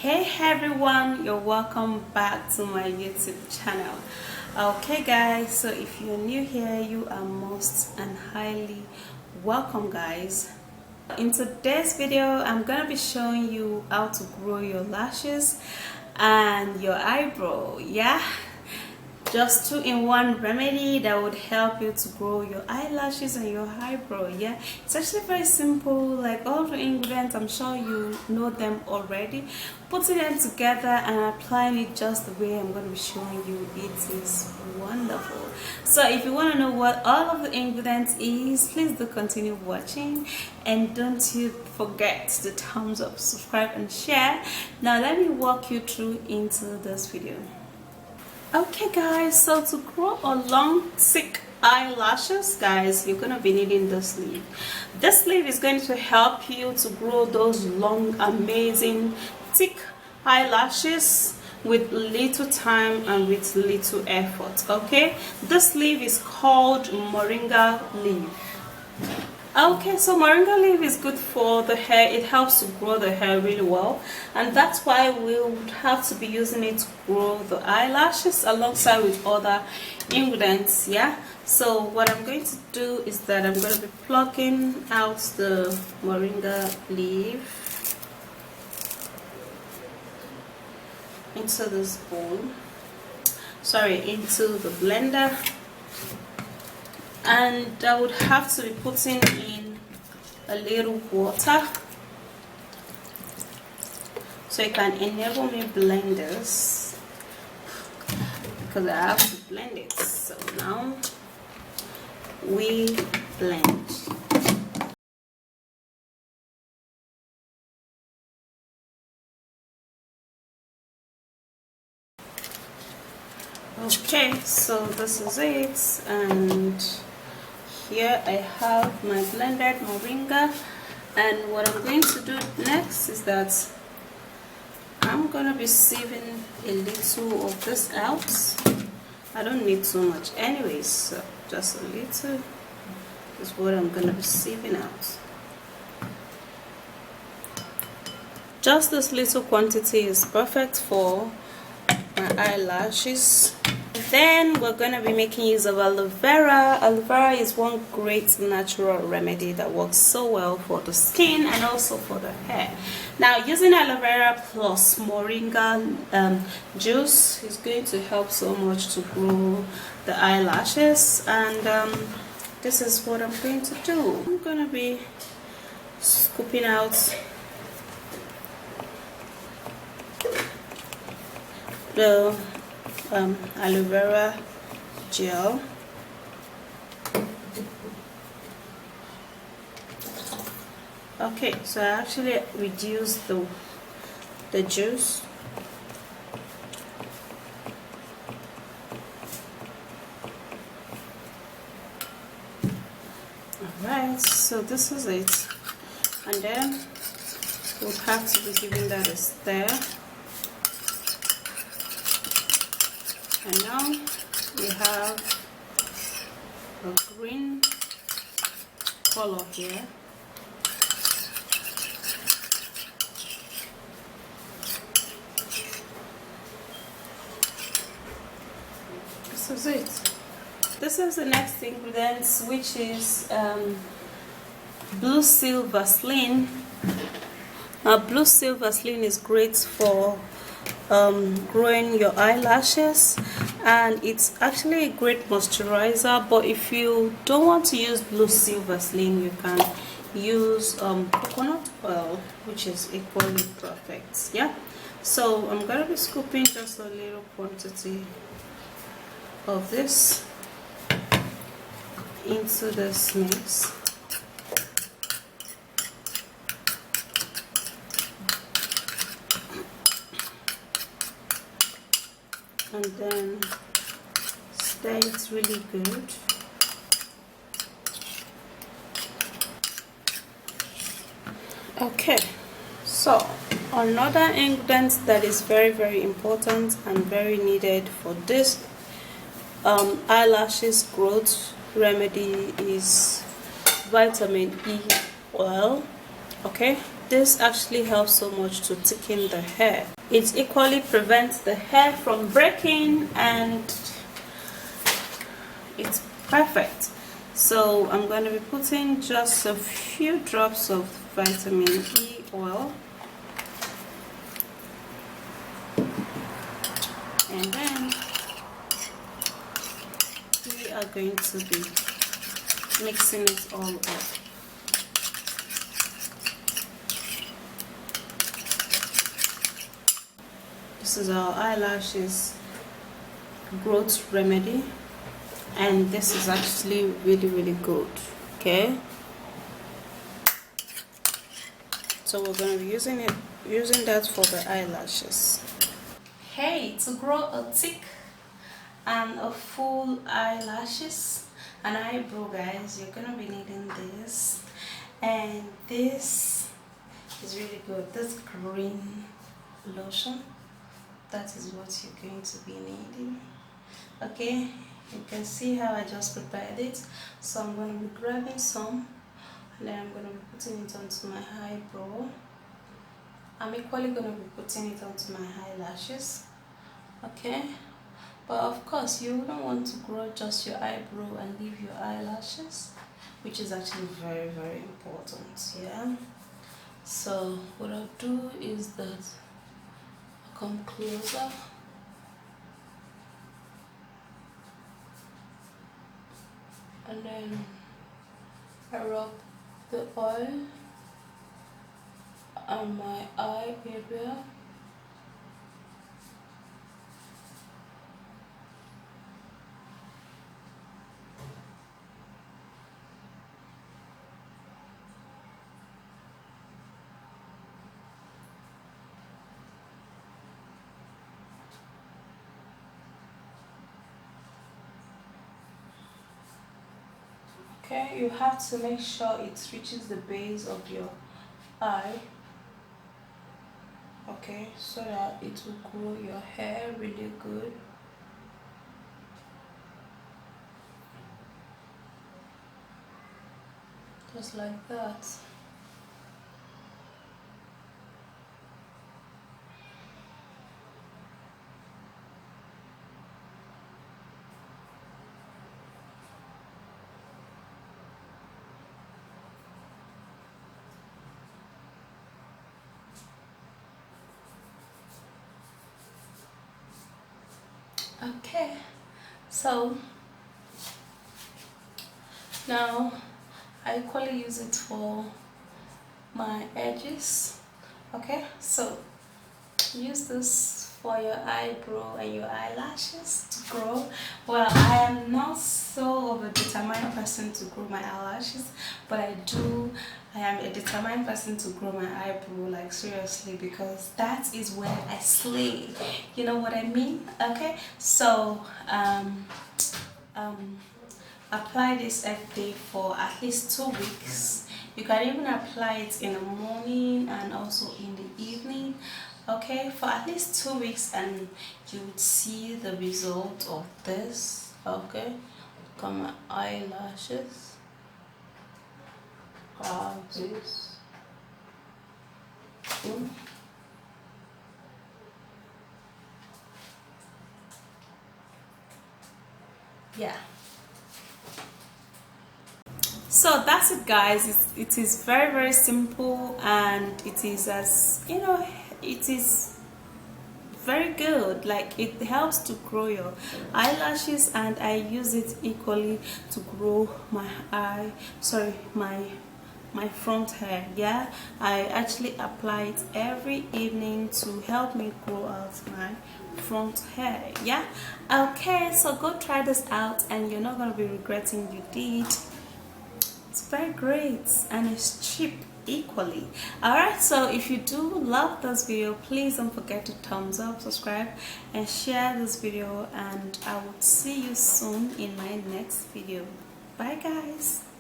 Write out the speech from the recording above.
Hey everyone, you're welcome back to my YouTube channel. Okay guys, so if you're new here, you are most and highly welcome guys. In today's video, I'm gonna be showing you how to grow your lashes and your eyebrow. Yeah, just 2-in-1 remedy that would help you to grow your eyelashes and your eyebrow. Yeah, it's actually very simple, like all the ingredients, I'm sure you know them already. Putting them together and applying it just the way I'm going to be showing you, it is wonderful. So if you want to know what all of the ingredients is, please do continue watching, and don't you forget the thumbs up, subscribe and share. Now let me walk you through into this video. Okay guys, so to grow a long thick eyelashes guys, you're gonna be needing this sleeve. This sleeve is going to help you to grow those long amazing thick eyelashes with little time and with little effort. Okay, this sleeve is called moringa leaf. Okay, so moringa leaf is good for the hair. It helps to grow the hair really well, and that's why we would have to be using it to grow the eyelashes alongside with other ingredients. Yeah, so what I'm going to do is that I'm going to be plucking out the moringa leaf into this bowl, into the blender. And I would have to be putting in a little water so it can enable me blend this, because I have to blend it. So now we blend. Okay, so this is it, and here I have my blended moringa, and what I'm going to do next is that I'm gonna be sieving a little of this out. I don't need too much anyways, so just a little is what I'm gonna be sieving out. Just this little quantity is perfect for my eyelashes. Then we're going to be making use of aloe vera. Aloe vera is one great natural remedy that works so well for the skin and also for the hair. Now using aloe vera plus moringa juice is going to help so much to grow the eyelashes, and this is what I'm going to do. I'm going to be scooping out the aloe vera gel. Okay, so I actually reduced the juice. Alright, so this is it, and then we'll have to be giving that a stir. And now we have a green color here. This is it. This is the next ingredient, which is blue seal Vaseline. Now blue seal Vaseline is great for growing your eyelashes, and it's actually a great moisturizer. But if you don't want to use blue seal Vaseline, you can use coconut oil, which is equally perfect. Yeah, so I'm gonna be scooping just a little quantity of this into this mix. And then stir it really good. Okay, so another ingredient that is very important and very needed for this eyelashes growth remedy is vitamin E oil. Okay, this actually helps so much to thicken the hair. It equally prevents the hair from breaking, and it's perfect. So I'm going to be putting just a few drops of vitamin E oil, and then we are going to be mixing it all up. This is our eyelashes growth remedy, and this is actually really good. Okay, so we're going to be using that for the eyelashes. Hey, to grow a thick and a full eyelashes and eyebrow, guys, you're gonna be needing this, and this is really good. This green lotion, that is what you're going to be needing. Okay, you can see how I just prepared it. So I'm going to be grabbing some, and then I'm going to be putting it onto my eyebrow. I'm equally going to be putting it onto my eyelashes. Okay, but of course you wouldn't want to grow just your eyebrow and leave your eyelashes, which is actually very important. Yeah, so what I'll do is that I'll come closer, and then I rub the oil on my eye area. Okay, you have to make sure it reaches the base of your eye. Okay, so that it will grow your hair really good. Just like that. Okay, so now I equally use it for my edges. Okay, so use this for your eyebrow and your eyelashes to grow. Well, I am not so of a determined person to grow my eyelashes, but I am a determined person to grow my eyebrow, like seriously, because that is where I slay. You know what I mean? Okay, so apply this every day for at least 2 weeks. You can even apply it in the morning and also in the evening. Okay, for at least 2 weeks, and you would see the result of this. Okay, look at my eyelashes. This. Yeah, so that's it, guys. It is very simple, and it is, as you know, it is very good. Like, it helps to grow your eyelashes, and I use it equally to grow my front hair. Yeah, I actually apply it every evening to help me grow out my front hair. Yeah, okay, so go try this out, and you're not going to be regretting you did. It's very great, and it's cheap equally. Alright, so if you do love this video, please don't forget to thumbs up, subscribe, and share this video, and I will see you soon in my next video. Bye, guys.